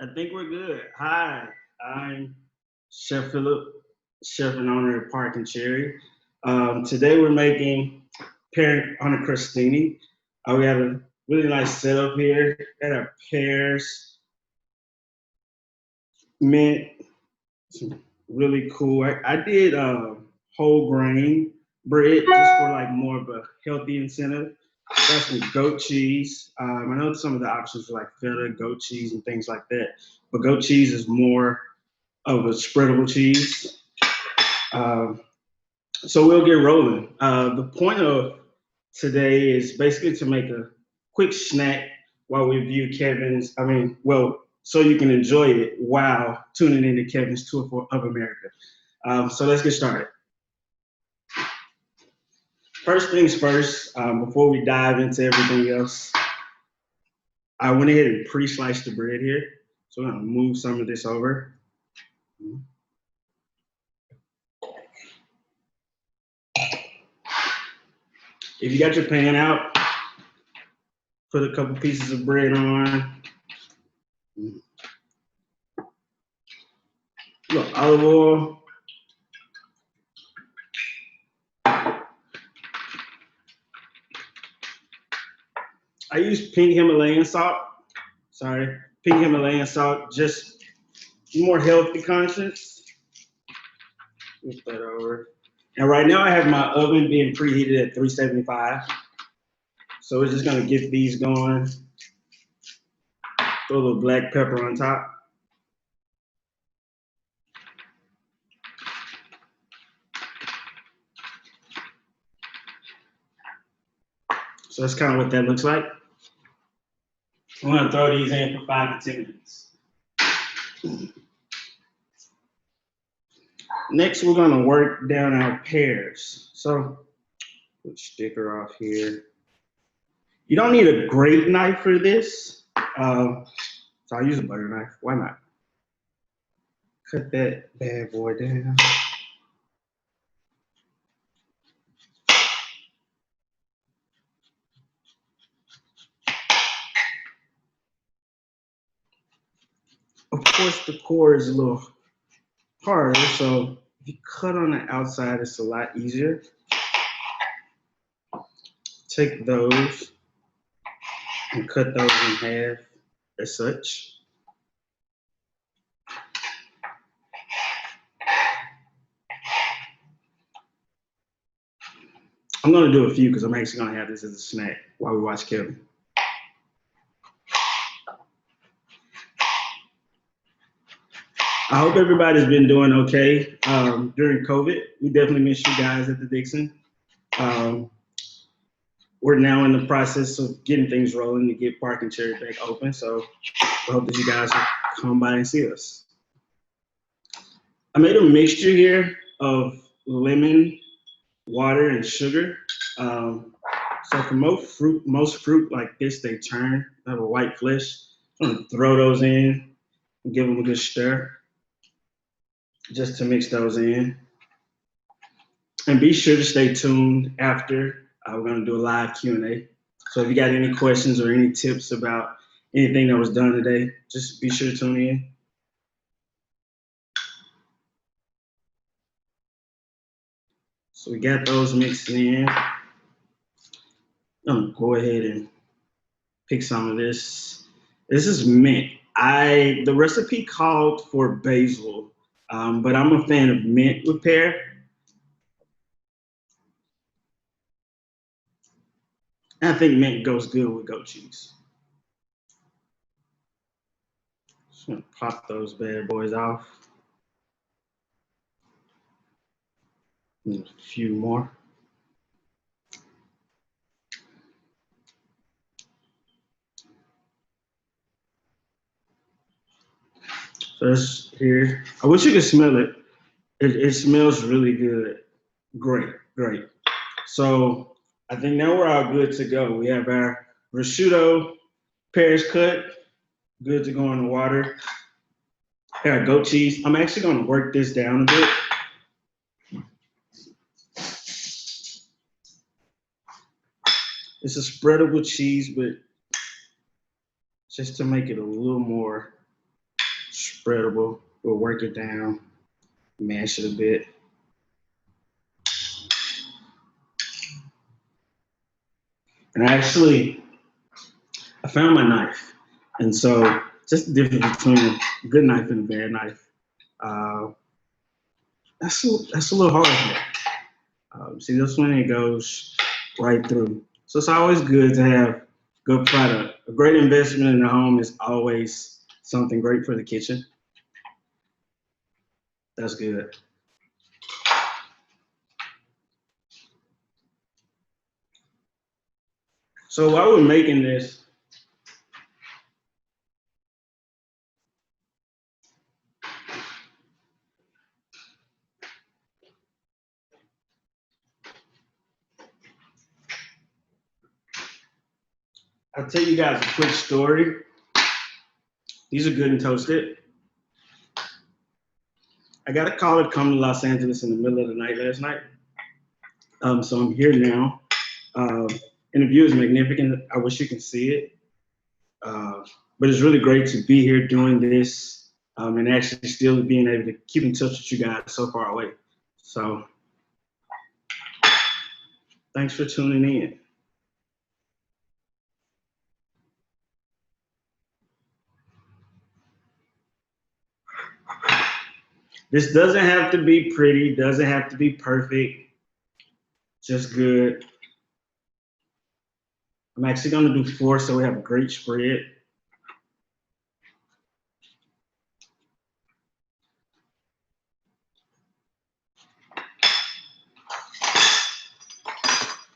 I think we're good. Hi, I'm Chef Phillip, chef and owner of Park and Cherry. Today we're making pear on a crostini. We have a really nice setup here. Got our pears, mint, some really cool. I did whole grain bread just for like more of a healthy incentive. Got some goat cheese. I know some of the options are like feta, goat cheese, and things like that. But goat cheese is more of a spreadable cheese. Um, so we'll get rolling. The point of today is basically to make a quick snack while we view Kevin's. So you can enjoy it while tuning into Kevin's tour of America. So let's get started. First things first, before we dive into everything else, I went ahead and pre-sliced the bread here. So I'm gonna move some of this over. If you got your pan out, put a couple pieces of bread on. Look, olive oil. I use pink Himalayan salt. Sorry, pink Himalayan salt, just more healthy conscious. Flip that over. And right now I have my oven being preheated at 375. So we're just gonna get these going. Throw a little black pepper on top. So that's kind of what that looks like. I'm gonna throw these in for 5 to 10 minutes. Next, we're gonna work down our pears. So put sticker off here. You don't need a great knife for this. So I'll use a butter knife. Why not? Cut that bad boy down. Of course, the core is a little harder, so if you cut on the outside, it's a lot easier. Take those and cut those in half as such. I'm gonna do a few because I'm actually gonna have this as a snack while we watch Kevin. I hope everybody's been doing okay during COVID. We definitely missed you guys at the Dixon. Um, we're now in the process of getting things rolling to get Park and Cherry back open. So I hope that you guys will come by and see us. I made a mixture here of lemon, water, and sugar. So for most fruit like this, they turn, have a white flesh. I'm gonna throw those in and give them a good stir, just to mix those in. And be sure to stay tuned after. We're gonna do a live Q&A. So if you got any questions or any tips about anything that was done today, just be sure to tune in. So we got those mixed in. I'm gonna go ahead and pick some of this. This is mint. The recipe called for basil, but I'm a fan of mint with pear. I think mint goes good with goat cheese. Just gonna pop those bad boys off. And a few more. So that's here. I wish you could smell it. It smells really good. Great, great. So I think now we're all good to go. We have our prosciutto, pears cut, good to go in the water. Got goat cheese. I'm actually going to work this down a bit. It's a spreadable cheese, but just to make it a little more spreadable. We'll work it down, mash it a bit. And I found my knife. And so just the difference between a good knife and a bad knife. That's a little hard here. See, this one, it goes right through. So it's always good to have good product. A great investment in the home is always something great for the kitchen. That's good. So while we're making this, I'll tell you guys a quick story. These are good and toasted. I got a call to come to Los Angeles in the middle of the night last night. So I'm here now. And the view is magnificent. I wish you can see it. But it's really great to be here doing this and actually still being able to keep in touch with you guys so far away. So thanks for tuning in. This doesn't have to be pretty, doesn't have to be perfect, just good. I'm actually gonna do 4 so we have a great spread.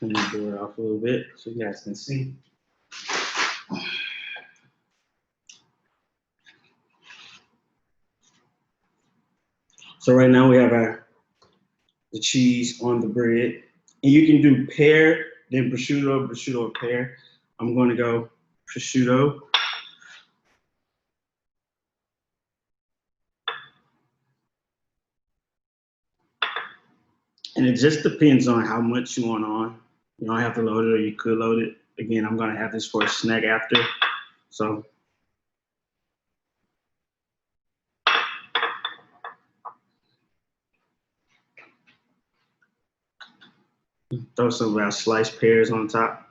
Let me do it off a little bit so you guys can see. So right now we have the cheese on the bread. And you can do pear, then prosciutto, prosciutto, or pear. I'm going to go prosciutto. And it just depends on how much you want on. You don't have to load it or you could load it. Again, I'm going to have this for a snack after. So throw some of our sliced pears on top.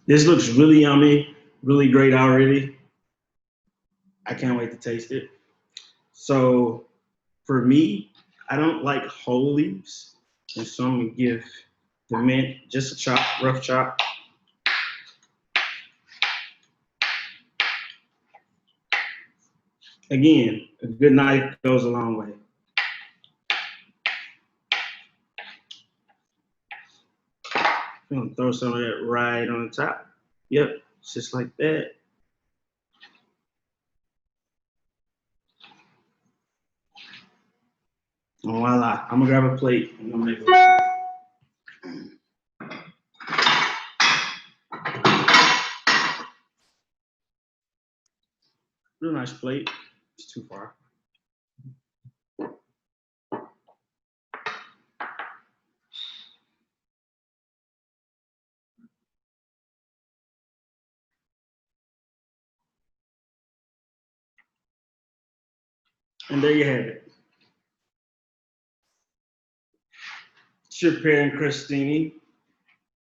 This looks really yummy, really great already. I can't wait to taste it. So for me, I don't like whole leaves. And so I'm gonna give the mint just a chop, rough chop. Again, a good knife goes a long way. I'm gonna throw some of that right on the top. Yep, just like that. And voila, I'm gonna grab a plate and I'm gonna make it. Real nice plate. It's too far. And there you have it. Chip pear and crostini.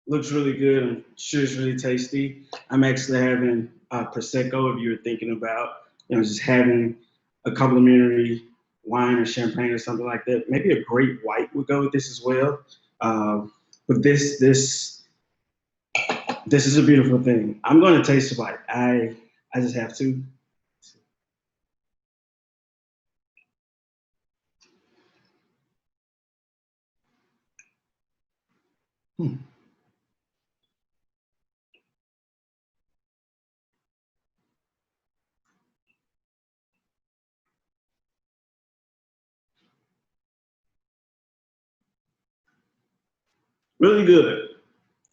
Looks really good. I'm sure it's really tasty. I'm actually having Prosecco if you were thinking about, just having a complimentary wine or champagne or something like that. Maybe a great white would go with this as well. But this is a beautiful thing. I'm going to taste the bite. I just have to. Really good.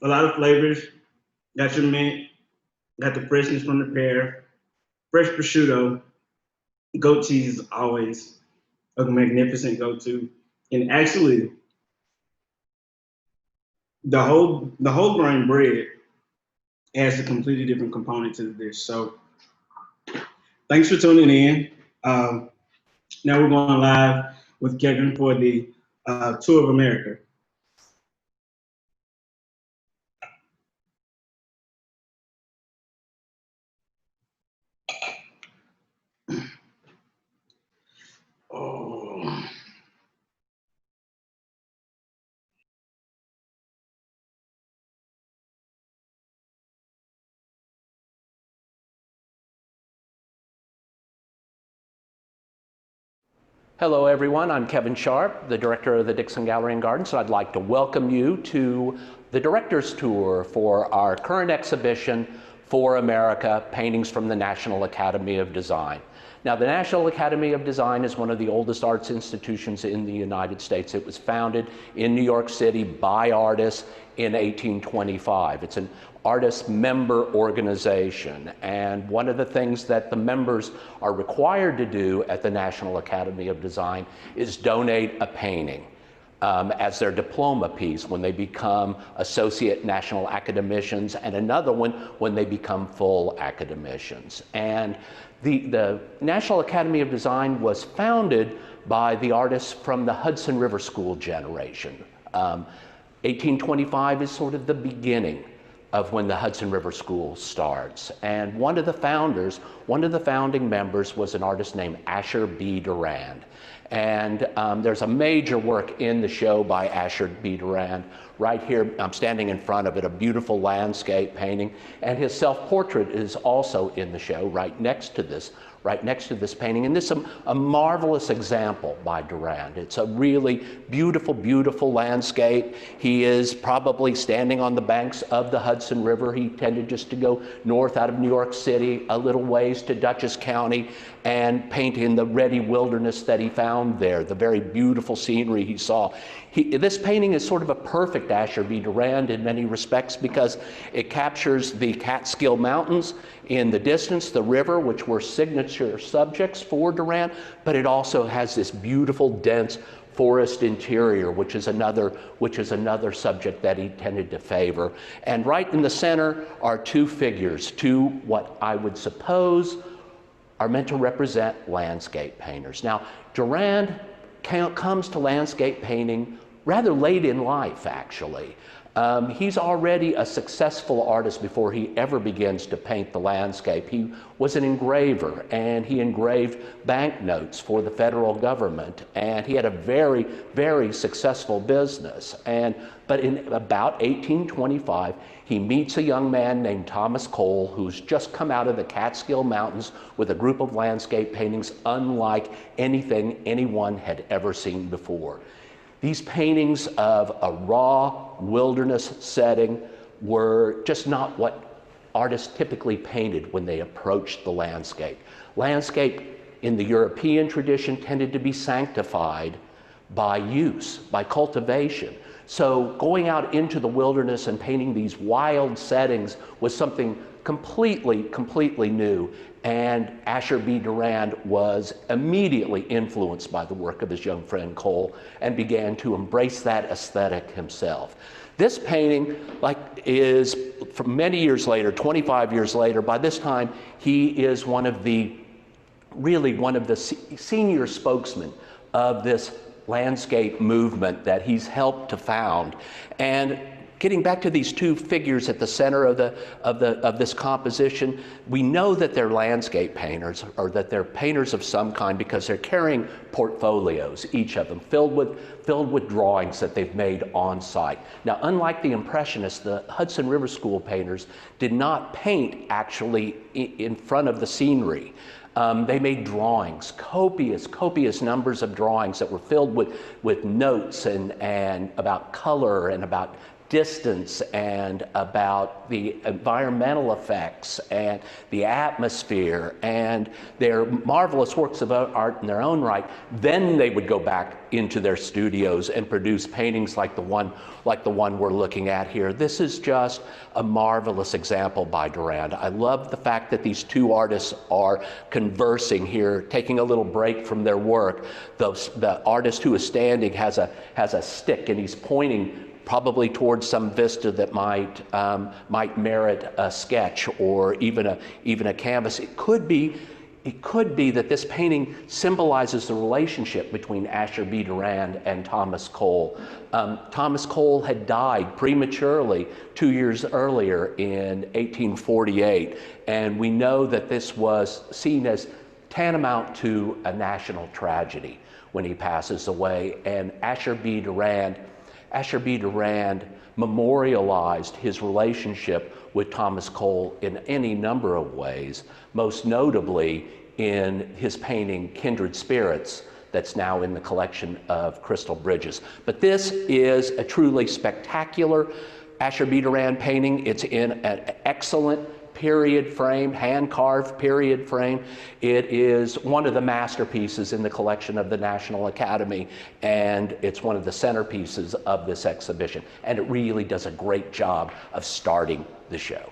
A lot of flavors. Got your mint, got the freshness from the pear, fresh prosciutto, Goat cheese is always a magnificent go-to. And actually, the whole grain bread adds a completely different component to the dish. So thanks for tuning in. Um, Now we're going live with Kevin for the tour of America. Oh. Hello everyone, I'm Kevin Sharp, the director of the Dixon Gallery and Gardens. So I'd like to welcome you to the director's tour for our current exhibition, For America, Paintings from the National Academy of Design. Now, the National Academy of Design is one of the oldest arts institutions in the United States. It was founded in New York City by artists in 1825. It's an artist member organization, and one of the things that the members are required to do at the National Academy of Design is donate a painting as their diploma piece when they become associate national academicians, and another one when they become full academicians. And the National Academy of Design was founded by the artists from the Hudson River School generation. 1825 is sort of the beginning of when the Hudson River School starts. And one of the founding members was an artist named Asher B. Durand. And there's a major work in the show by Asher B. Durand. Right here, I'm standing in front of it, a beautiful landscape painting. And his self-portrait is also in the show right next to this painting. And this is a marvelous example by Durand. It's a really beautiful, beautiful landscape. He is probably standing on the banks of the Hudson River. He tended just to go north out of New York City, a little ways to Dutchess County, and paint in the ready wilderness that he found there, the very beautiful scenery he saw. This painting is sort of a perfect Asher B. Durand in many respects because it captures the Catskill Mountains in the distance, the river, which were signature subjects for Durand, but it also has this beautiful, dense forest interior, which is another subject that he tended to favor. And right in the center are two figures, two what I would suppose are meant to represent landscape painters. Now, Durand comes to landscape painting rather late in life, actually. He's already a successful artist before he ever begins to paint the landscape. He was an engraver, and he engraved banknotes for the federal government, and he had a very, very successful business. But in about 1825, he meets a young man named Thomas Cole, who's just come out of the Catskill Mountains with a group of landscape paintings unlike anything anyone had ever seen before. These paintings of a raw wilderness setting were just not what artists typically painted when they approached the landscape. Landscape in the European tradition tended to be sanctified by use, by cultivation. So going out into the wilderness and painting these wild settings was something completely new. And Asher B. Durand was immediately influenced by the work of his young friend Cole and began to embrace that aesthetic himself. This painting, is from many years later, 25 years later. By this time, he is one of the senior spokesmen of this landscape movement that he's helped to found. And getting back to these two figures at the center of this composition, we know that they're landscape painters, or that they're painters of some kind, because they're carrying portfolios, each of them, filled with drawings that they've made on site. Now, unlike the Impressionists, the Hudson River School painters did not paint actually in front of the scenery. They made drawings, copious numbers of drawings that were filled with notes and about color and about distance and about the environmental effects and the atmosphere, and they're marvelous works of art in their own right. Then they would go back into their studios and produce paintings like the one we're looking at here. This is just a marvelous example by Durand. I love the fact that these two artists are conversing here, taking a little break from their work. The artist who is standing has a stick, and he's pointing probably towards some vista that might merit a sketch or even a canvas. It could be that this painting symbolizes the relationship between Asher B. Durand and Thomas Cole. Thomas Cole had died prematurely 2 years earlier in 1848, and we know that this was seen as tantamount to a national tragedy when he passes away. And Asher B. Durand memorialized his relationship with Thomas Cole in any number of ways, most notably in his painting Kindred Spirits, that's now in the collection of Crystal Bridges. But this is a truly spectacular Asher B. Durand painting. It's in an excellent period frame, hand-carved period frame. It is one of the masterpieces in the collection of the National Academy, and it's one of the centerpieces of this exhibition. And it really does a great job of starting the show.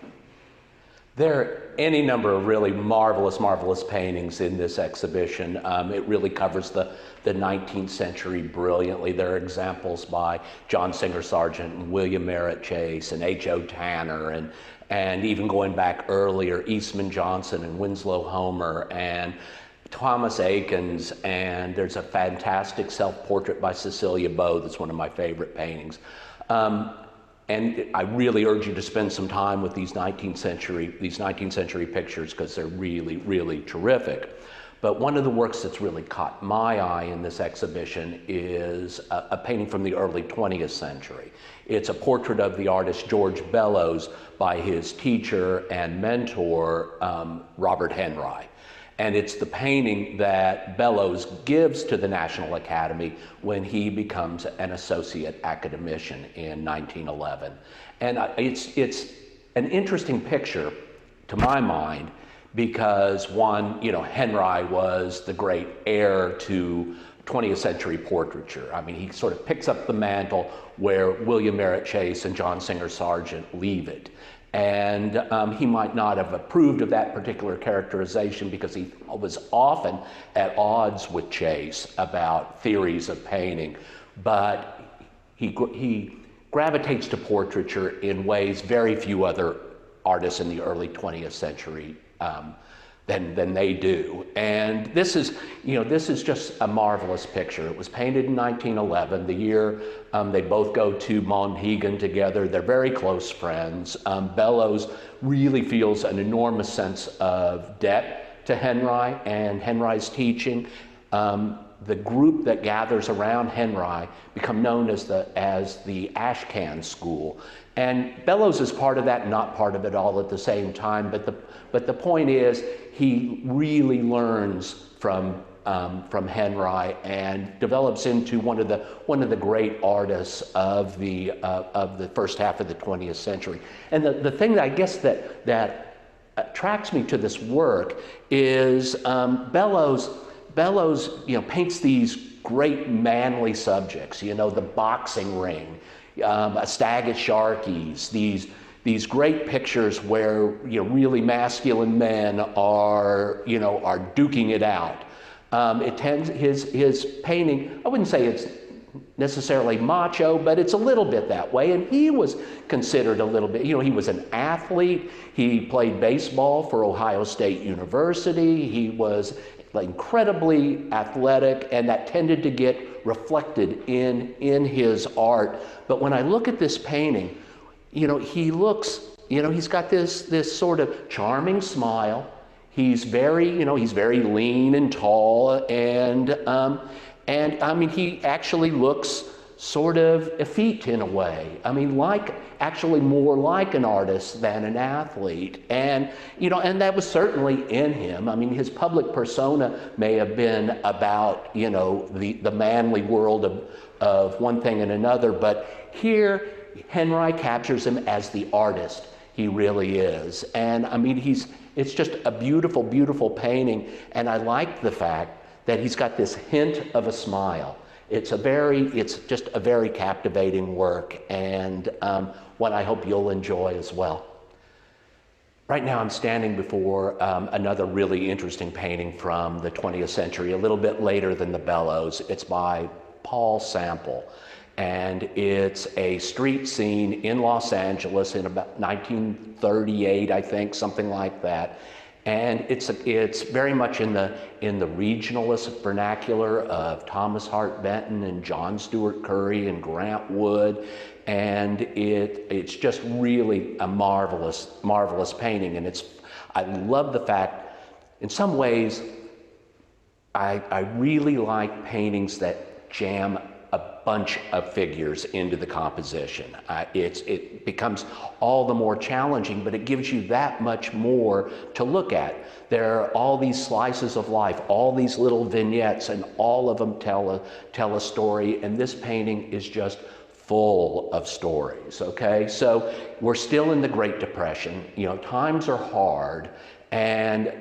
There are any number of really marvelous paintings in this exhibition. It really covers the 19th century brilliantly. There are examples by John Singer Sargent and William Merritt Chase and H.O. Tanner, and even going back earlier, Eastman Johnson and Winslow Homer and Thomas Akins, and there's a fantastic self-portrait by Cecilia Beaux that's one of my favorite paintings. And I really urge you to spend some time with these 19th century pictures, because they're really terrific. But one of the works that's really caught my eye in this exhibition is a painting from the early 20th century. It's a portrait of the artist George Bellows by his teacher and mentor, Robert Henry. And it's the painting that Bellows gives to the National Academy when he becomes an associate academician in 1911. And it's an interesting picture, to my mind, because one, Henry was the great heir to 20th century portraiture. I mean, he sort of picks up the mantle where William Merritt Chase and John Singer Sargent leave it. And he might not have approved of that particular characterization, because he was often at odds with Chase about theories of painting. But he gravitates to portraiture in ways very few other artists in the early 20th century than they do. And this is just a marvelous picture. It was painted in 1911, the year they both go to Monhegan together. They're very close friends. Bellows really feels an enormous sense of debt to Henry and Henry's teaching. The group that gathers around Henry become known as the Ashcan School. And Bellows is part of that, not part of it all at the same time. But the point is, he really learns from Henry and develops into one of the great artists of the first half of the 20th century. And the thing that I guess that attracts me to this work is Bellows paints these great manly subjects. The boxing ring, a stag at Sharkey's, these great pictures where really masculine men are duking it out. His painting, I wouldn't say it's necessarily macho, but it's a little bit that way. And he was considered a little bit, he was an athlete. He played baseball for Ohio State University. He was incredibly athletic, and that tended to get reflected in his art. But when I look at this painting, he looks, he's got this sort of charming smile. He's very lean and tall, and I mean, he actually looks sort of effete in a way. I mean, actually more like an artist than an athlete. And, and that was certainly in him. I mean, his public persona may have been about, the manly world of one thing and another, but here Henry captures him as the artist he really is. And I mean, it's just a beautiful, beautiful painting. And I like the fact that he's got this hint of a smile. It's just a very captivating work, and one I hope you'll enjoy as well. Right now I'm standing before another really interesting painting from the 20th century, a little bit later than the Bellows. It's by Paul Sample, and it's a street scene in Los Angeles in about 1938, I think, something like that. And it's very much in the regionalist vernacular of Thomas Hart Benton and John Stewart Curry and Grant Wood, and it's just really a marvelous, marvelous painting. And I love the fact, in some ways, I really like paintings that jam a bunch of figures into the composition. It becomes all the more challenging, but it gives you that much more to look at. There are all these slices of life, all these little vignettes, and all of them tell a story, and this painting is just full of stories, okay? So we're still in the Great Depression, times are hard, and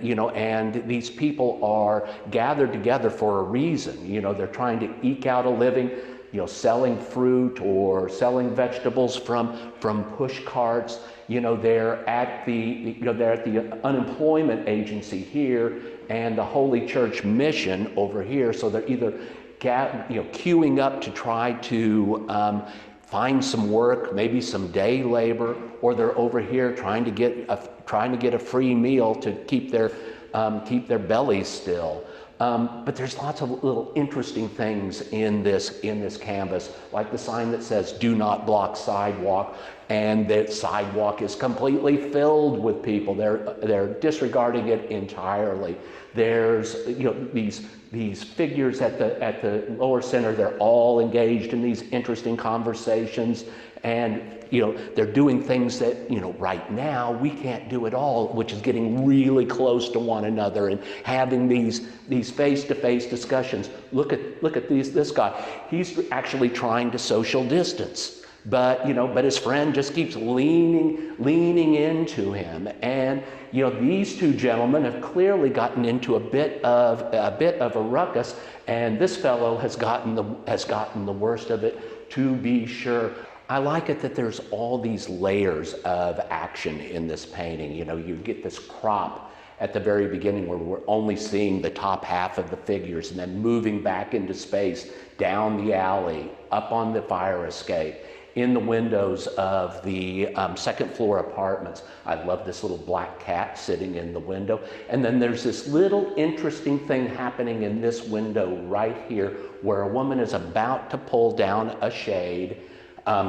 these people are gathered together for a reason. They're trying to eke out a living, selling fruit or selling vegetables from push carts. They're at the unemployment agency here and the Holy Church Mission over here. So they're either queuing up to try to find some work, maybe some day labor, or they're over here trying to get a free meal to keep their bellies still. But there's lots of little interesting things in this canvas, like the sign that says "Do not block sidewalk," and the sidewalk is completely filled with people. They're disregarding it entirely. There's these figures at the lower center. They're all engaged in these interesting conversations, and they're doing things that right now we can't do at all, which is getting really close to one another and having these face-to-face discussions. Look at this guy. He's actually trying to social distance, but his friend just keeps leaning into him. And these two gentlemen have clearly gotten into a bit of a ruckus, and this fellow has gotten the worst of it, to be sure. I like it that there's all these layers of action in this painting. You get this crop at the very beginning where we're only seeing the top half of the figures, and then moving back into space, down the alley, up on the fire escape, in the windows of the second floor apartments. I love this little black cat sitting in the window. And then there's this little interesting thing happening in this window right here, where a woman is about to pull down a shade,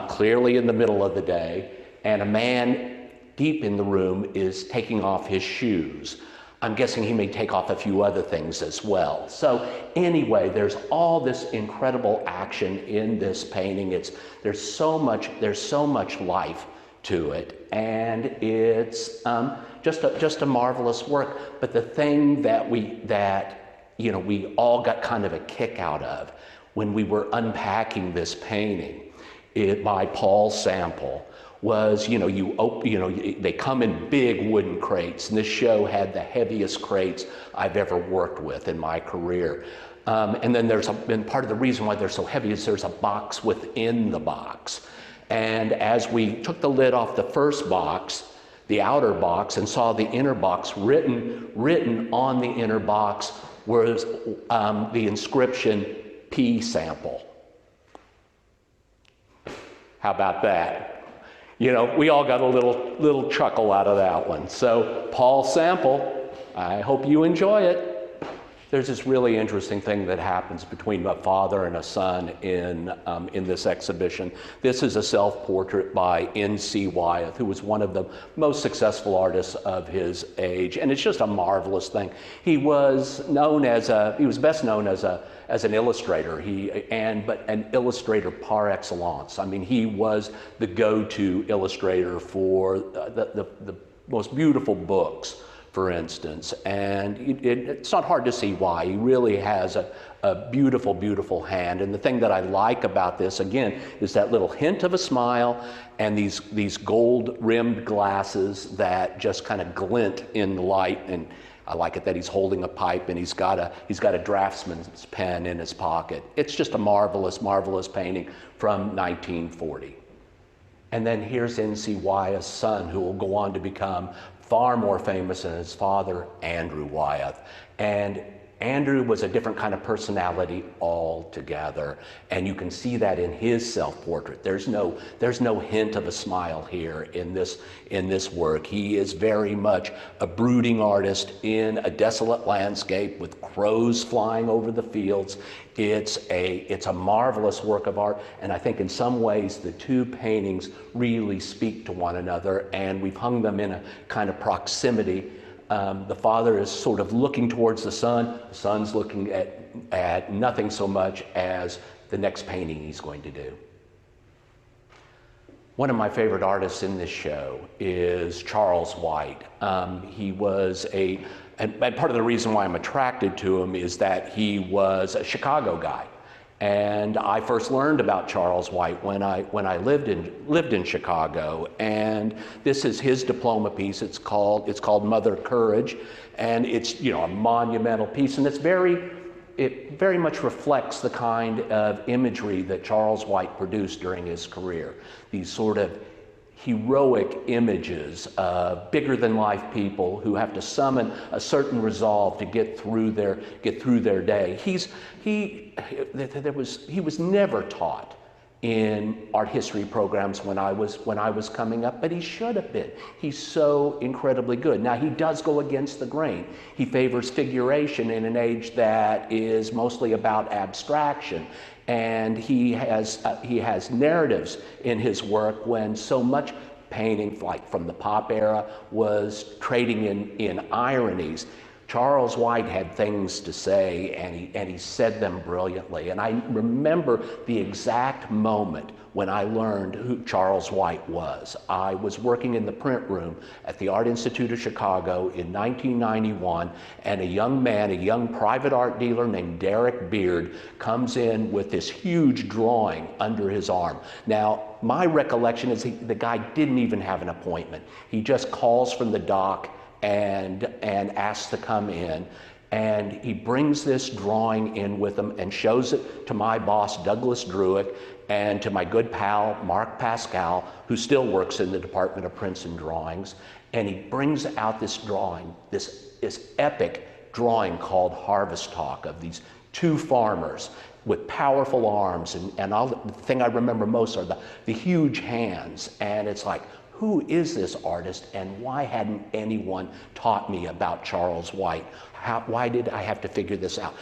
clearly in the middle of the day, and a man deep in the room is taking off his shoes. I'm guessing he may take off a few other things as well. So anyway, there's all this incredible action in this painting. There's so much life to it, and it's just a marvelous work. But the thing that we all got kind of a kick out of when we were unpacking this painting by Paul Sample was, they come in big wooden crates, and this show had the heaviest crates I've ever worked with in my career. And then and part of the reason why they're so heavy is there's a box within the box. And as we took the lid off the first box, the outer box, and saw the inner box, written on the inner box was the inscription P Sample. How about that? We all got a little chuckle out of that one. So Paul Sample, I hope you enjoy it. There's this really interesting thing that happens between a father and a son in this exhibition. This is a self-portrait by N.C. Wyeth, who was one of the most successful artists of his age, and it's just a marvelous thing. He was best known as an illustrator, but an illustrator par excellence. I mean, he was the go-to illustrator for the most beautiful books for instance. And it's not hard to see why. He really has a beautiful, beautiful hand. And the thing that I like about this, again, is that little hint of a smile and these gold-rimmed glasses that just kind of glint in the light. And I like it that he's holding a pipe and he's got a draftsman's pen in his pocket. It's just a marvelous, marvelous painting from 1940. And then here's N.C. Wyeth's son, who will go on to become far more famous than his father, Andrew Wyeth. And Andrew was a different kind of personality altogether, and you can see that in his self-portrait. There's no hint of a smile here in this work. He is very much a brooding artist in a desolate landscape with crows flying over the fields. It's a marvelous work of art, and I think in some ways the two paintings really speak to one another, and we've hung them in a kind of proximity. The father is sort of looking towards the son's looking at nothing so much as the next painting he's going to do. One of my favorite artists in this show is Charles White. He was and part of the reason why I'm attracted to him is that he was a Chicago guy. And I first learned about Charles White when I lived in Chicago, and this is his diploma piece. It's called Mother Courage, and it's a monumental piece, and it very much reflects the kind of imagery that Charles White produced during his career. These sort of heroic images of bigger than life people who have to summon a certain resolve to get through their day. He was never taught in art history programs when I was coming up, but he should have been. He's so incredibly good. Now, he does go against the grain. He favors figuration in an age that is mostly about abstraction. And he has narratives in his work when so much painting, like from the pop era, was trading in ironies. Charles White had things to say, and he said them brilliantly. And I remember the exact moment when I learned who Charles White was. I was working in the print room at the Art Institute of Chicago in 1991, and a young private art dealer named Derek Beard comes in with this huge drawing under his arm. Now, my recollection is the guy didn't even have an appointment. He just calls from the dock and asks to come in, and he brings this drawing in with him and shows it to my boss, Douglas Druick, and to my good pal, Mark Pascal, who still works in the Department of Prints and Drawings. And he brings out this drawing, this epic drawing called Harvest Talk of these two farmers with powerful arms. And the thing I remember most are the huge hands. And it's like, who is this artist, and why hadn't anyone taught me about Charles White? Why did I have to figure this out?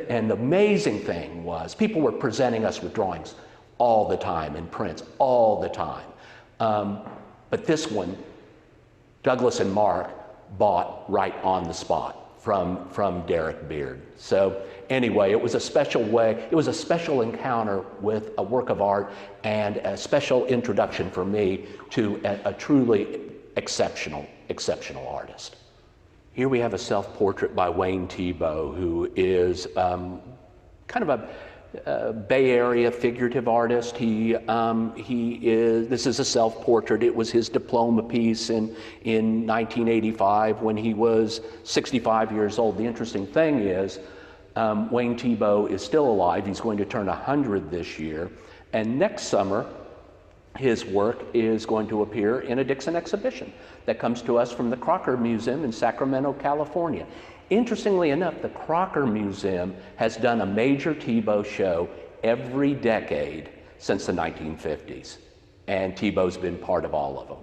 And the amazing thing was, people were presenting us with drawings all the time in prints, all the time. But this one, Douglas and Mark bought right on the spot from Derek Beard. So anyway, it was a special encounter with a work of art and a special introduction for me to a truly exceptional artist. Here we have a self-portrait by Wayne Thiebaud, who is kind of a Bay Area figurative artist. This is a self-portrait. It was his diploma piece in 1985 when he was 65 years old. The interesting thing is, Wayne Thiebaud is still alive. He's going to turn 100 this year. And next summer, his work is going to appear in a Dixon exhibition that comes to us from the Crocker Museum in Sacramento, California. Interestingly enough, the Crocker Museum has done a major Thiebaud show every decade since the 1950s. And Thiebaud's been part of all of them.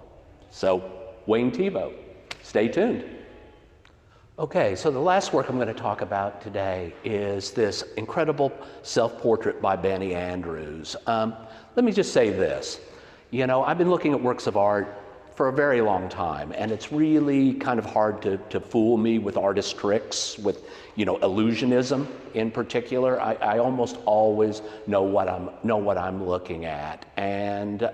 So, Wayne Thiebaud, stay tuned. Okay, so the last work I'm going to talk about today is this incredible self-portrait by Benny Andrews. Let me just say this. I've been looking at works of art for a very long time, and it's really kind of hard to fool me with artist tricks, with illusionism in particular. I almost always know what I'm looking at, and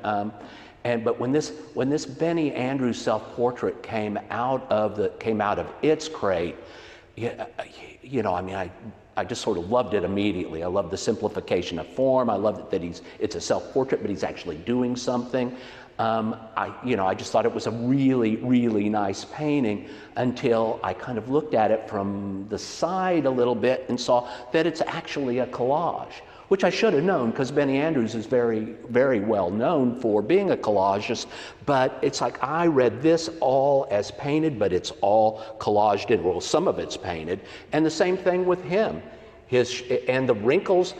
But when this Benny Andrews self-portrait came out of its crate, I just sort of loved it immediately. I loved the simplification of form. I loved that it's a self-portrait, but he's actually doing something. I just thought it was a really, really nice painting until I kind of looked at it from the side a little bit and saw that it's actually a collage, which I should have known because Benny Andrews is very, very well known for being a collagist. But it's like I read this all as painted, but it's all collaged in. Well, some of it's painted, and the same thing with him. And the wrinkles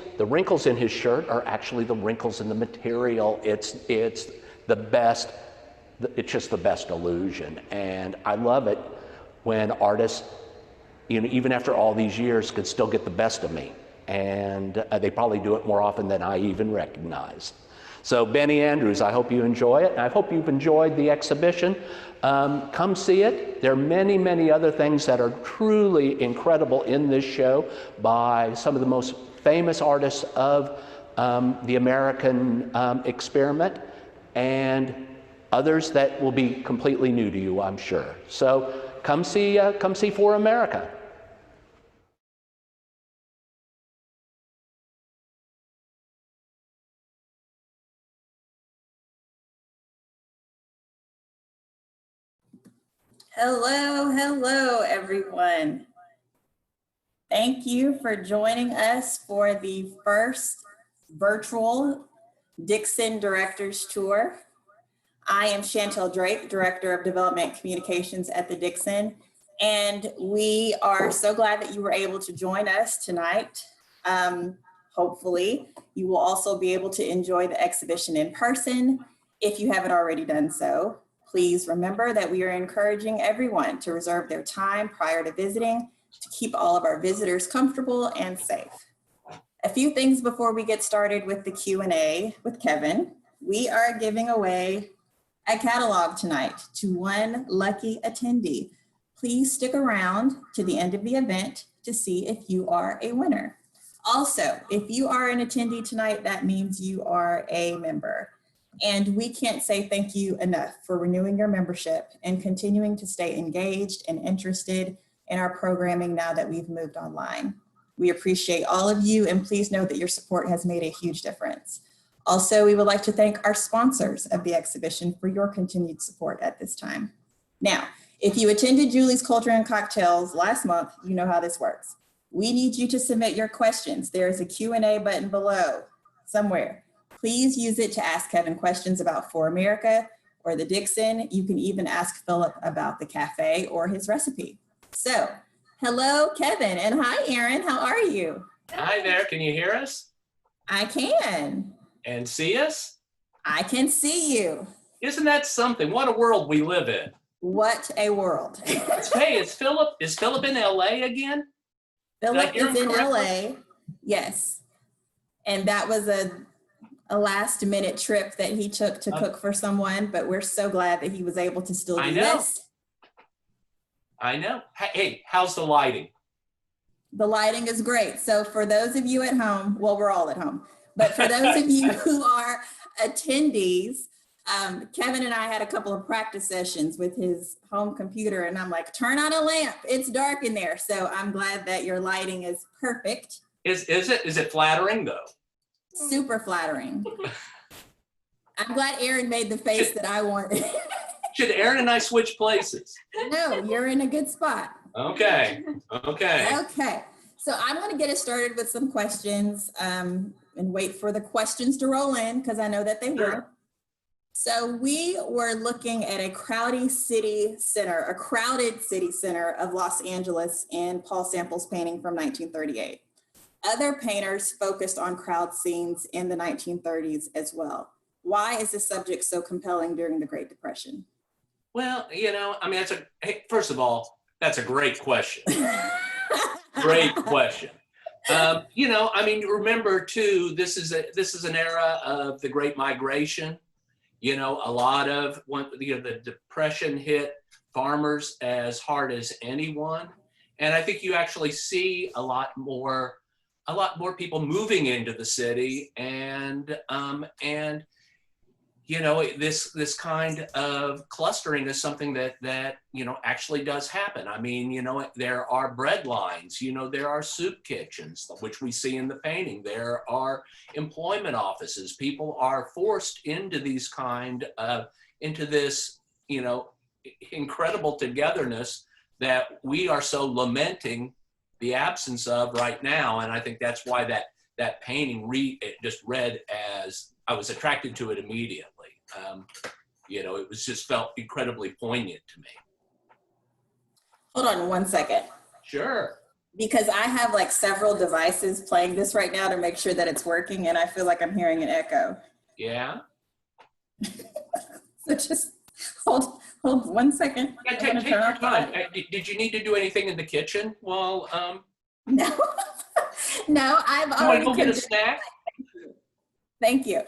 in his shirt are actually the wrinkles in the material. It's the best. It's just the best illusion, and I love it when artists, even after all these years, could still get the best of me. And they probably do it more often than I even recognize. So Benny Andrews, I hope you enjoy it. I hope you've enjoyed the exhibition. Come see it. There are many, many other things that are truly incredible in this show by some of the most famous artists of the American experiment, and others that will be completely new to you, I'm sure. So come see For America. Hello, everyone. Thank you for joining us for the first virtual Dixon Directors Tour. I am Chantel Drake, Director of Development Communications at the Dixon, and we are so glad that you were able to join us tonight. Hopefully, you will also be able to enjoy the exhibition in person if you haven't already done so. Please remember that we are encouraging everyone to reserve their time prior to visiting to keep all of our visitors comfortable and safe. A few things before we get started with the Q&A with Kevin. We are giving away a catalog tonight to one lucky attendee. Please stick around to the end of the event to see if you are a winner. Also, if you are an attendee tonight, that means you are a member. And we can't say thank you enough for renewing your membership and continuing to stay engaged and interested in our programming now that we've moved online. We appreciate all of you, and please know that your support has made a huge difference. Also, we would like to thank our sponsors of the exhibition for your continued support at this time. Now, if you attended Julie's Culture and Cocktails last month, you know how this works. We need you to submit your questions. There is a Q&A button below somewhere. Please use it to ask Kevin questions about For America or the Dixon. You can even ask Philip about the cafe or his recipe. So, hello, Kevin, and hi, Erin. How are you? Hi there. Can you hear us? I can. And see us? I can see you. Isn't that something? What a world we live in. What a world. Hey, is Philip in LA again? Philip is in LA. Yes. And that was a last minute trip that he took to cook for someone, but we're so glad that he was able to still do this. I know. Hey, how's the lighting? The lighting is great. So for those of you at home, well, we're all at home, but for those of you who are attendees, Kevin and I had a couple of practice sessions with his home computer, and I'm like, turn on a lamp. It's dark in there. So I'm glad that your lighting is perfect. Is it flattering though? Super flattering. I'm glad Erin made the face that I wanted. Should Erin and I switch places? No, you're in a good spot. Okay. Okay. So I'm going to get us started with some questions and wait for the questions to roll in because I know that they will. So we were looking at a crowded city center of Los Angeles in Paul Sample's painting from 1938. Other painters focused on crowd scenes in the 1930s as well. Why is this subject so compelling during the Great Depression? Well, first of all, that's a great question. Great question. Remember too, this is an era of the Great Migration. A lot of the Depression hit farmers as hard as anyone. And I think you actually see a lot more people moving into the city, and you know, this kind of clustering is something that you know, actually does happen. I mean, you know, there are bread lines, you know, there are soup kitchens, which we see in the painting. There are employment offices. People are forced into these into this, you know, incredible togetherness that we are so lamenting the absence of right now. And I think that's why that painting it just read as, I was attracted to it immediately. You know, it was just felt incredibly poignant to me. Hold on one second. Sure. Because I have like several devices playing this right now to make sure that it's working, and I feel like I'm hearing an echo. Yeah. So just hold 1 second. Yeah, take your time. Did you need to do anything in the kitchen? Well, No, no, I've already. Go get a snack. Thank you.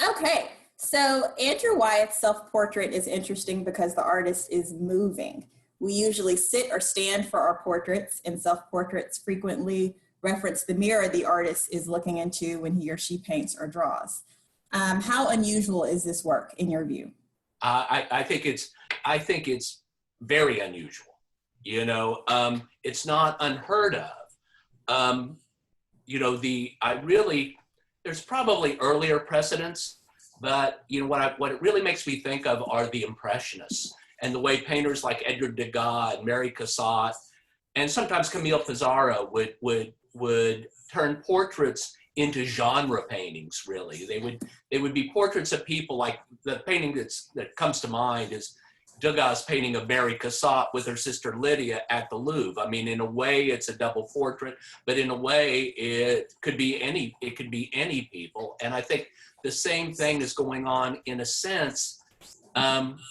Okay, so Andrew Wyatt's self-portrait is interesting because the artist is moving. We usually sit or stand for our portraits, and self-portraits frequently reference the mirror the artist is looking into when he or she paints or draws. How unusual is this work in your view? I think it's very unusual. You know, it's not unheard of. You know, there's probably earlier precedents, but you know what it really makes me think of are the Impressionists and the way painters like Edgar Degas and Mary Cassatt and sometimes Camille Pissarro would turn portraits into genre paintings. Really, they would be portraits of people. Like the painting that comes to mind is Degas' painting of Mary Cassatt with her sister Lydia at the Louvre. I mean, in a way, it's a double portrait, but in a way, it could be any people. And I think the same thing is going on in a sense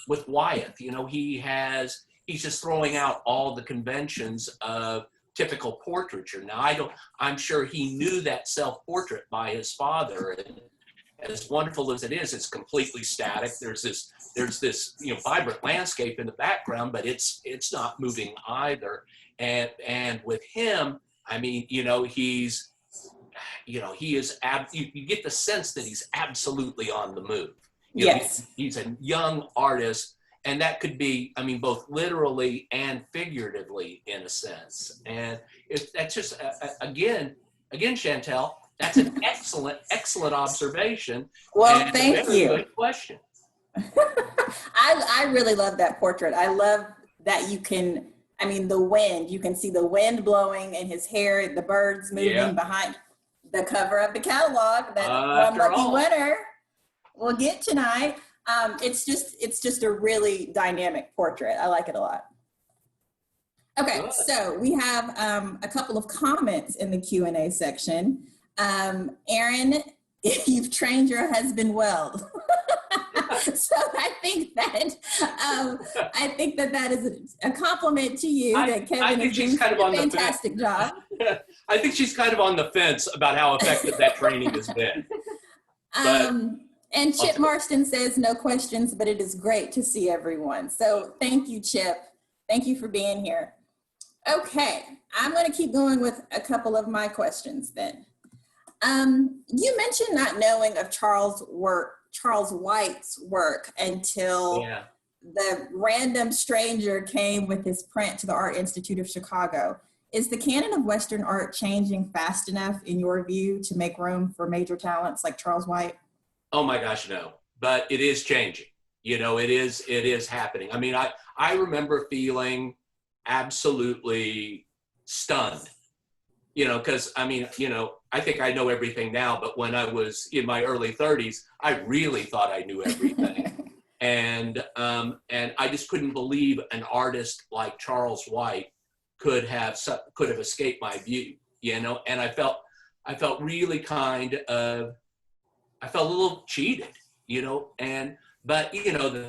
with Wyeth. You know, he's just throwing out all the conventions of typical portraiture. Now, I'm sure he knew that self-portrait by his father, and as wonderful as it is, it's completely static. There's this you know, vibrant landscape in the background, but it's not moving either. And with him, I mean, you know, he is you get the sense that he's absolutely on the move. You know, Yes. he's a young artist, and that could be, I mean, both literally and figuratively in a sense. And that's just again, Chantel, that's an excellent observation. Well, and thank a very you. Good question. I really love that portrait. I love that you can see the wind blowing in his hair, the birds moving behind the cover of the catalog that one lucky winner will get tonight. It's just a really dynamic portrait. I like it a lot. Okay, good. So we have a couple of comments in the Q&A section. Aaron, you've trained your husband well. So I think that is a compliment to you. That Kevin is doing a fantastic job. I think she's kind of on the fence about how effective that training has been. And Chip Marston says, no questions, but it is great to see everyone. So thank you, Chip. Thank you for being here. Okay, I'm going to keep going with a couple of my questions then. You mentioned not knowing of Charles White's work until the random stranger came with his print to the Art Institute of Chicago. Is the canon of Western art changing fast enough, in your view, to make room for major talents like Charles White? Oh my gosh, no. But it is changing. You know, it is happening. I mean, I remember feeling absolutely stunned. You know, because I mean, you know, I think I know everything now, but when I was in my early 30s, I really thought I knew everything. and I just couldn't believe an artist like Charles White could have escaped my view, you know, and I felt really I felt a little cheated, you know, but you know,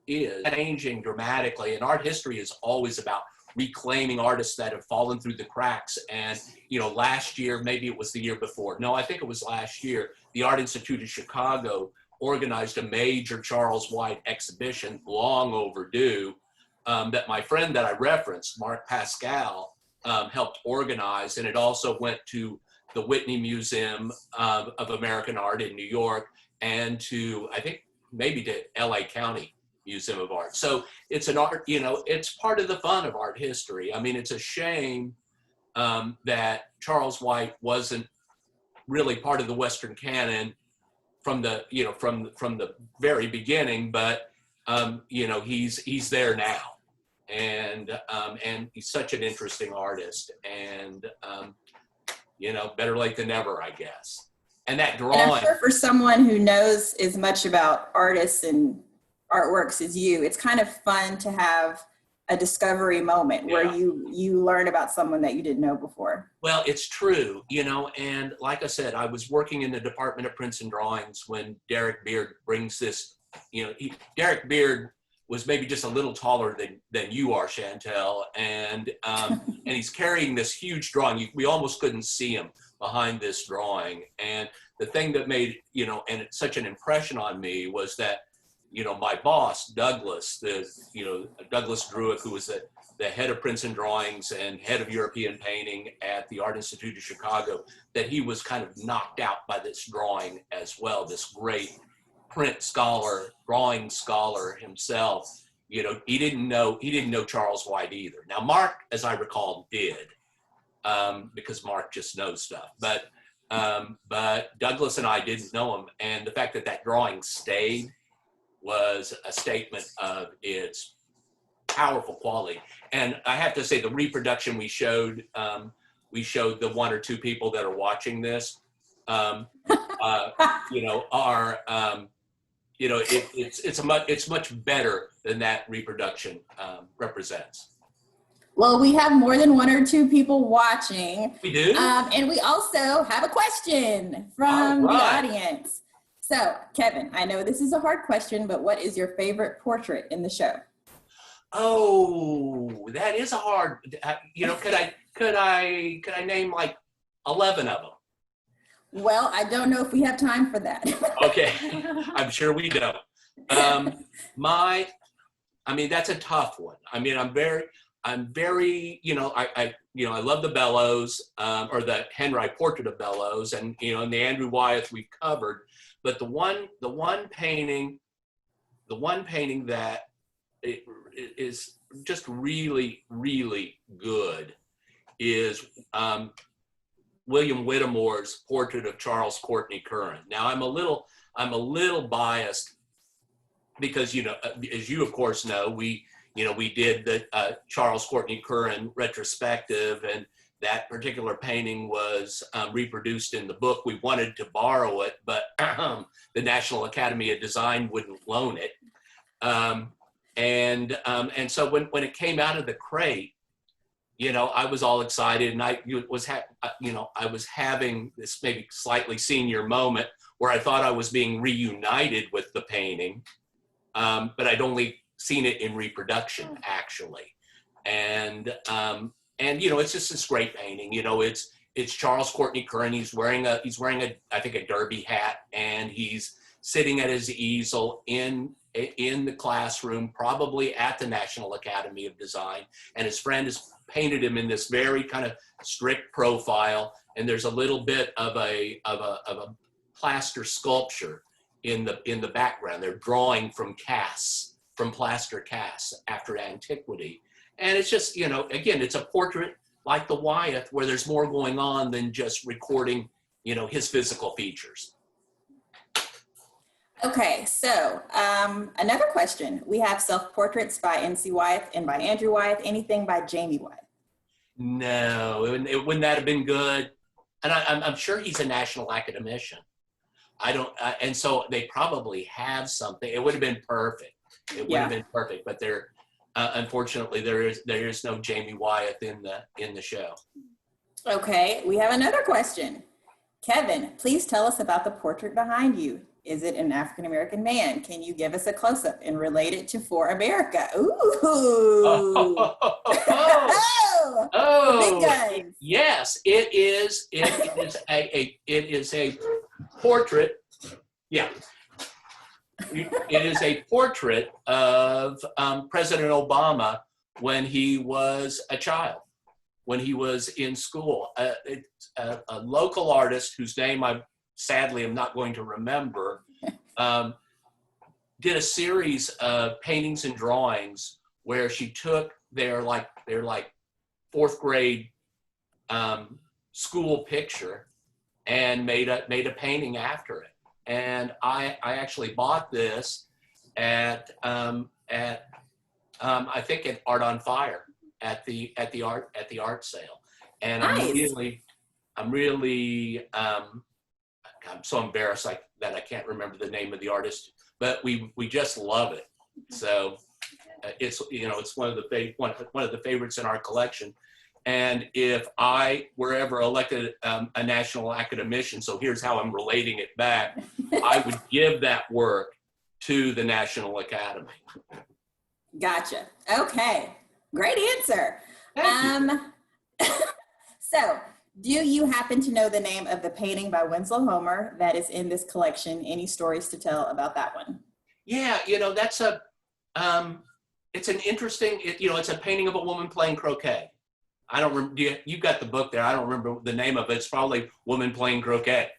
is changing dramatically, and art history is always about reclaiming artists that have fallen through the cracks. And you know, last year, maybe it was the year before, no, I think it was last year, the Art Institute of Chicago organized a major Charles White exhibition, long overdue, that my friend that I referenced, Mark Pascal, helped organize. And it also went to the Whitney Museum of American Art in New York, and to, I think, maybe to LA County Museum of Art. So it's an art, it's part of the fun of art history. I mean, it's a shame that Charles White wasn't really part of the Western canon from the, from the very beginning, but he's there now. And he's such an interesting artist, and better late than never, I guess. And that drawing. And I'm sure for someone who knows as much about artists and artworks as you, it's kind of fun to have a discovery moment where you learn about someone that you didn't know before. Well, it's true, and like I said, I was working in the Department of Prints and Drawings when Derek Beard brings this, Derek Beard was maybe just a little taller than you are, Chantel, and he's carrying this huge drawing. We almost couldn't see him behind this drawing. And the thing that made, and it's such an impression on me was that, my boss, Douglas, Douglas Druick, who was the head of prints and drawings and head of European painting at the Art Institute of Chicago, that he was kind of knocked out by this drawing as well, this great print scholar, drawing scholar himself. He didn't know Charles White either. Now, Mark, as I recall, did, because Mark just knows stuff. But Douglas and I didn't know him, and the fact that drawing stayed was a statement of its powerful quality. And I have to say, the reproduction we showed the one or two people that are watching this, it's much better than that reproduction represents. Well, we have more than one or two people watching. We do? And we also have a question from the audience. So, Kevin, I know this is a hard question, but what is your favorite portrait in the show? Oh, that is a hard, could I name like 11 of them? Well, I don't know if we have time for that. Okay, I'm sure we don't. That's a tough one. I mean, I'm very, I love the Bellows, or the Henright portrait of Bellows, and and the Andrew Wyeth we covered, but the one painting that is just really, really good is William Whittemore's portrait of Charles Courtney Curran. Now, I'm a little biased because, as you of course know, we did the Charles Courtney Curran retrospective, and that particular painting was reproduced in the book. We wanted to borrow it, but the National Academy of Design wouldn't loan it. And so when it came out of the crate, I was all excited, and I was having this maybe slightly senior moment where I thought I was being reunited with the painting, but I'd only seen it in reproduction actually, and it's just this great painting. It's Charles Courtney Curran. He's wearing a I think a derby hat, and he's sitting at his easel in the classroom, probably at the National Academy of Design, and his friend has painted him in this very kind of strict profile, and there's a little bit of a plaster sculpture in the background. They're drawing from casts, from plaster casts after antiquity, and it's just again, it's a portrait like the Wyeth where there's more going on than just recording his physical features. Okay, so another question. We have self-portraits by N.C. Wyeth and by Andrew Wyeth. Anything by Jamie Wyeth? No, wouldn't that have been good? And I'm sure he's a national academician. And so they probably have something. It would have been perfect. It would have been perfect, but unfortunately there is no Jamie Wyeth in the show. Okay, we have another question. Kevin, please tell us about the portrait behind you. Is it an African-American man? Can you give us a close-up and relate it to For America? Ooh. Big guns. Yes, it is. It is a portrait. Yeah. It is a portrait of President Obama when he was a child. when he was in school. A local artist whose name I sadly am not going to remember did a series of paintings and drawings where she took their fourth grade school picture and made a painting after it. And I actually bought this at I think at Art on Fire at the art sale. And Nice. I'm so embarrassed that I can't remember the name of the artist, but we just love it. So it's one of the favorites in our collection. And if I were ever elected a national academician, so here's how I'm relating it back, I would give that work to the National Academy. Gotcha. Okay. Great answer. Thank you. So, do you happen to know the name of the painting by Winslow Homer that is in this collection? Any stories to tell about that one? Yeah, that's it's an interesting, it's a painting of a woman playing croquet. I don't remember, you got the book there. I don't remember the name of it. It's probably Woman Playing Croquet,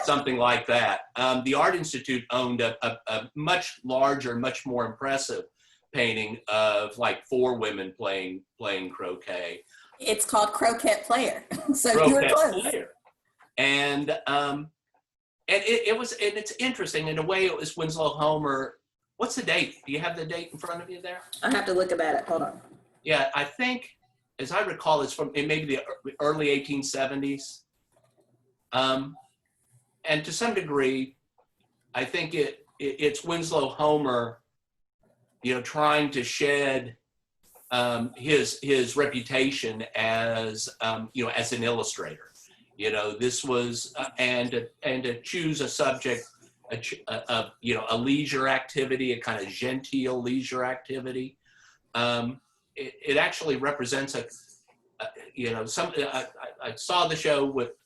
something like that. The Art Institute owned a much larger, much more impressive painting of like 4 women playing croquet. It's called Croquet Player. So Croquet you were close. Player. And it's interesting. In a way, it was Winslow Homer. What's the date? Do you have the date in front of you there? I have to look at it. Hold on. Yeah, I think, as I recall, it's from maybe the early 1870s. And to some degree, I think it's Winslow Homer, trying to shed his reputation as as an illustrator. This was and to choose a subject of a leisure activity, a kind of genteel leisure activity. It actually represents I saw the show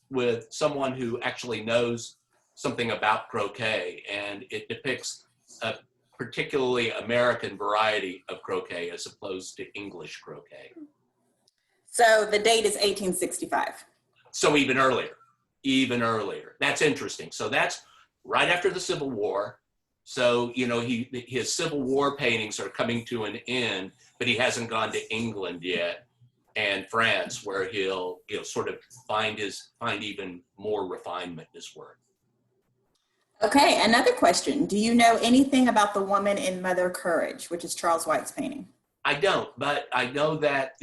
with someone who actually knows something about croquet, and it depicts a particularly American variety of croquet as opposed to English croquet. So the date is 1865. So even earlier. That's interesting. So that's right after the Civil War. So, his Civil War paintings are coming to an end, but he hasn't gone to England yet and France, where he'll sort of find even more refinement in his work. Okay, another question. Do you know anything about the woman in Mother Courage, which is Charles White's painting? I don't, but I know that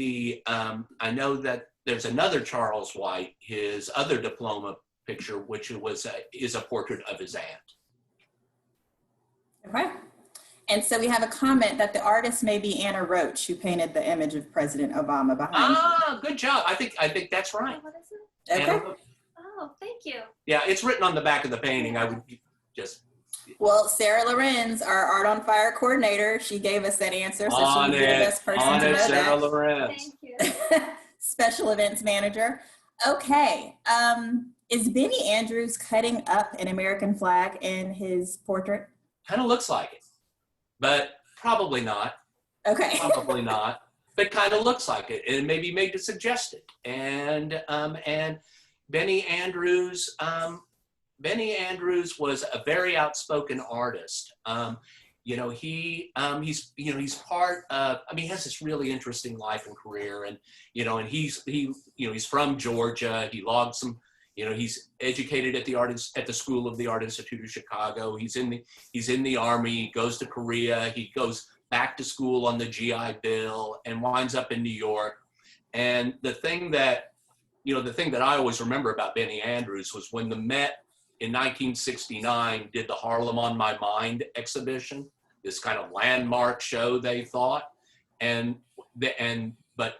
there's another Charles White, his other diploma picture, which is a portrait of his aunt. Okay. And so we have a comment that the artist may be Anna Roach, who painted the image of President Obama behind you. Good job. I think that's right. What is it? Okay. Oh, thank you. Yeah, it's written on the back of the painting. I would just. Well, Sarah Lorenz, our Art on Fire coordinator, she gave us that answer, so she'll be the best person to know Sarah that. Lorenz. Thank you. Special events manager. Okay. Is Benny Andrews cutting up an American flag in his portrait? Kind of looks like it, but probably not. Okay. Probably not. But kind of looks like it, and maybe made to suggest it. And Benny Andrews was a very outspoken artist. He's part of. He has this really interesting life and career, and he's from Georgia. He logged some. He's educated at the School of the Art Institute of Chicago. He's in the Army. He goes to Korea. He goes back to school on the GI Bill and winds up in New York. And the thing that I always remember about Benny Andrews was when the Met in 1969 did the Harlem on My Mind exhibition, this kind of landmark show they thought, but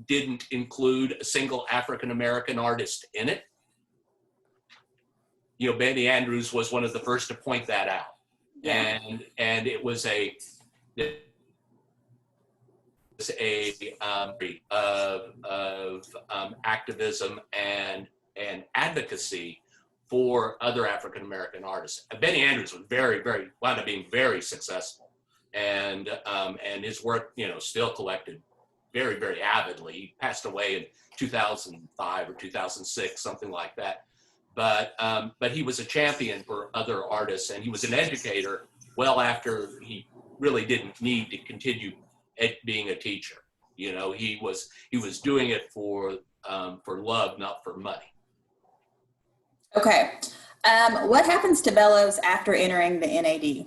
didn't include a single African-American artist in it. Benny Andrews was one of the first to point that out. Yeah. And it was activism and advocacy for other African-American artists. Benny Andrews was wound up being very successful, and his work, still collected very, very avidly. He passed away in 2005 or 2006, something like that. But he was a champion for other artists, and he was an educator well after he really didn't need to continue being a teacher. You know, he was doing it for love, not for money. Okay. What happens to Bellows after entering the NAD?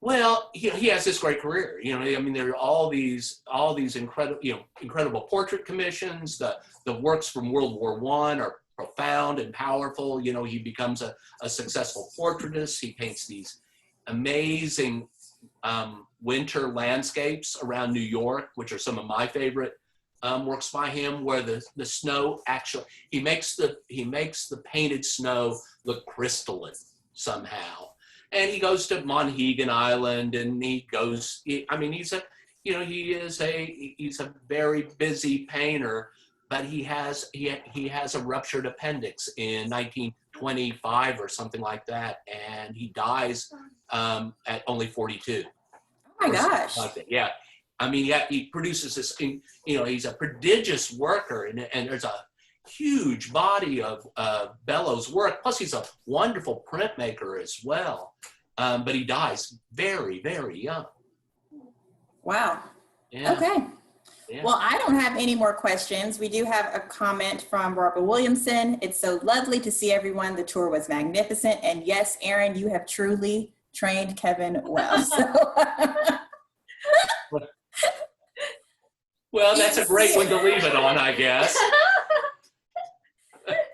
Well, he has this great career. You know, I mean, there are all these incredible portrait commissions. The works from World War I are profound and powerful. You know, he becomes a successful portraitist. He paints these amazing winter landscapes around New York, which are some of my favorite works by him, where the snow actually, he makes the painted snow look crystalline somehow. And he goes to Monhegan Island, and he is a very busy painter, but he has a ruptured appendix in 1925 or something like that, and he dies at only 42. Oh my gosh. Like that. Yeah. I mean, yeah, he produces this, you know, he's a prodigious worker, and there's a huge body of Bellows' work. Plus, he's a wonderful printmaker as well. But he dies very, very young. Wow. Yeah. Okay. Yeah. Well, I don't have any more questions. We do have a comment from Barbara Williamson. It's so lovely to see everyone. The tour was magnificent. And yes, Aaron, you have truly trained Kevin well. Well, that's a great one to leave it on, I guess.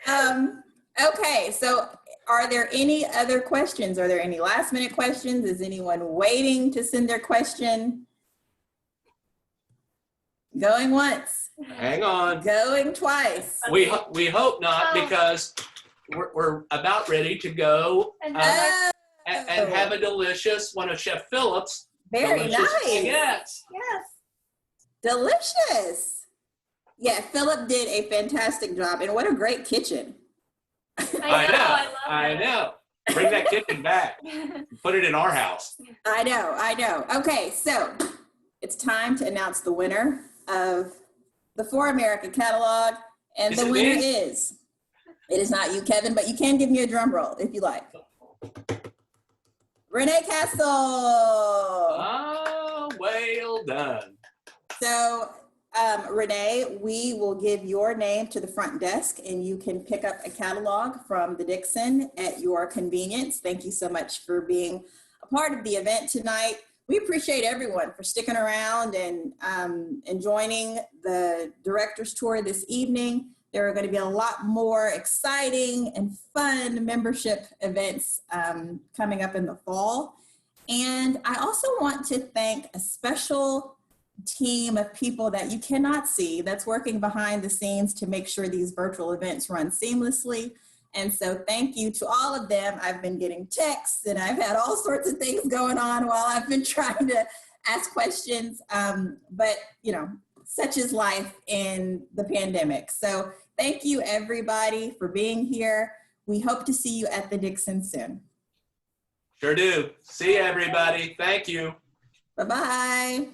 Okay, so are there any other questions? Are there any last minute questions? Is anyone waiting to send their question? Going once. Hang on. Going twice. We hope not, because we're about ready to go and have a delicious one of Chef Phillip's. Very nice. Yes. Yes. Delicious. Yeah, Philip did a fantastic job, and what a great kitchen. I know. Bring that kitchen back. Put it in our house. I know. Okay, so it's time to announce the winner of the For America catalog, and the winner is, it is not you, Kevin, but you can give me a drum roll if you like. Renee Castle. Oh, well done. So, Renee, we will give your name to the front desk, and you can pick up a catalog from the Dixon at your convenience. Thank you so much for being a part of the event tonight. We appreciate everyone for sticking around and joining the director's tour this evening. There are going to be a lot more exciting and fun membership events coming up in the fall. And I also want to thank a special team of people that you cannot see that's working behind the scenes to make sure these virtual events run seamlessly. And so thank you to all of them. I've been getting texts, and I've had all sorts of things going on while I've been trying to ask questions. But, you know, such is life in the pandemic. So thank you, everybody, for being here. We hope to see you at the Dixon soon. Sure do. See you, everybody. Thank you. Bye-bye.